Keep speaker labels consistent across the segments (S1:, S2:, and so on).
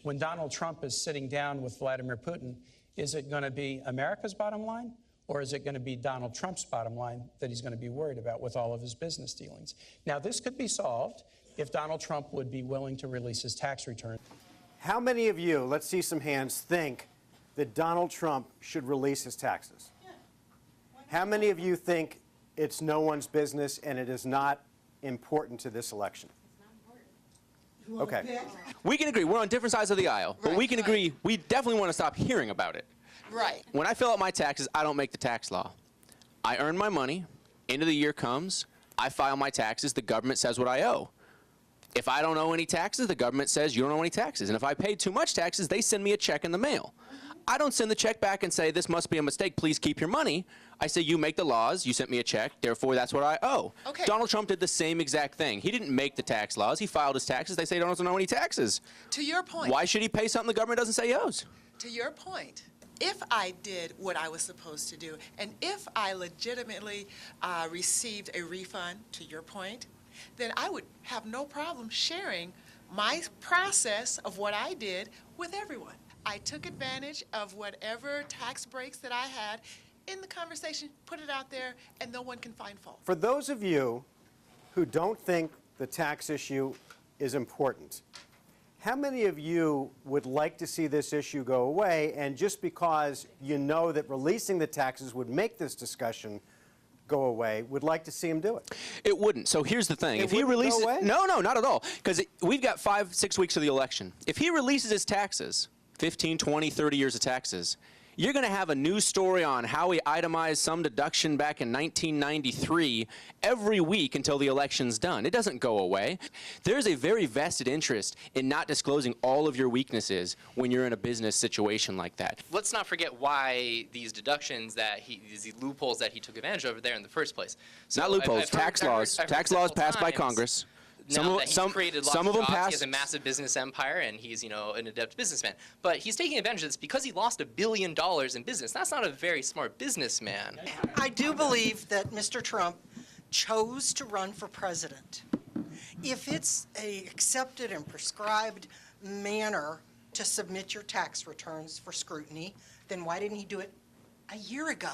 S1: when Donald Trump is sitting down with Vladimir Putin, is it going to be America's bottom line, or is it going to be Donald Trump's bottom line that he's going to be worried about with all of his business dealings? Now, this could be solved if Donald Trump would be willing to release his tax return.
S2: How many of you, let's see some hands, think that Donald Trump should release his taxes? How many of you think it's no one's business and it is not important to this election? Okay.
S3: We can agree. We're on different sides of the aisle, but we can agree we definitely want to stop hearing about it.
S4: Right.
S3: When I fill out my taxes, I don't make the tax law. I earn my money, end of the year comes, I file my taxes, the government says what I owe. If I don't owe any taxes, the government says you don't owe any taxes. And if I paid too much taxes, they send me a check in the mail. I don't send the check back and say, this must be a mistake, please keep your money. I say, you make the laws, you sent me a check, therefore that's what I owe.
S4: Okay.
S3: Donald Trump did the same exact thing. He didn't make the tax laws, he filed his taxes, they say he doesn't owe any taxes.
S4: To your point.
S3: Why should he pay something the government doesn't say he owes?
S4: To your point, if I did what I was supposed to do, and if I legitimately received a refund, to your point, then I would have no problem sharing my process of what I did with everyone. I took advantage of whatever tax breaks that I had in the conversation, put it out there, and no one can find fault.
S2: For those of you who don't think the tax issue is important, how many of you would like to see this issue go away, and just because you know that releasing the taxes would make this discussion go away, would like to see him do it?
S3: It wouldn't. So here's the thing.
S2: It
S3: If he
S2: wouldn't
S3: releases,
S2: go away?
S3: no, not at all. Because we've got 5-6 weeks of the election. If he releases his taxes, 15, 20, 30 years of taxes, you're going to have a news story on how he itemized some deduction back in 1993 every week until the election's done. It doesn't go away. There's a very vested interest in not disclosing all of your weaknesses when you're in a business situation like that.
S5: Let's not forget why these deductions these loopholes that he took advantage of are there in the first place. So
S3: Not loopholes, tax laws. Tax laws passed by Congress.
S5: Now that he's created lots of
S3: them
S5: jobs, he
S3: passed.
S5: has a massive business empire, and he's, an adept businessman. But he's taking advantage of this because he lost $1 billion in business. That's not a very smart businessman.
S6: I do believe that Mr. Trump chose to run for president. If it's a accepted and prescribed manner to submit your tax returns for scrutiny, then why didn't he do it a year ago?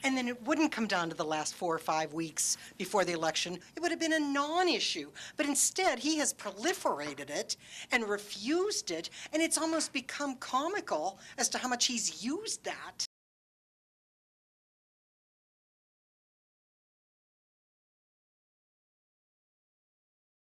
S6: And then it wouldn't come down to the last 4 or 5 weeks before the election. It would have been a non-issue. But instead, he has proliferated it and refused it, and it's almost become comical as to how much he's used that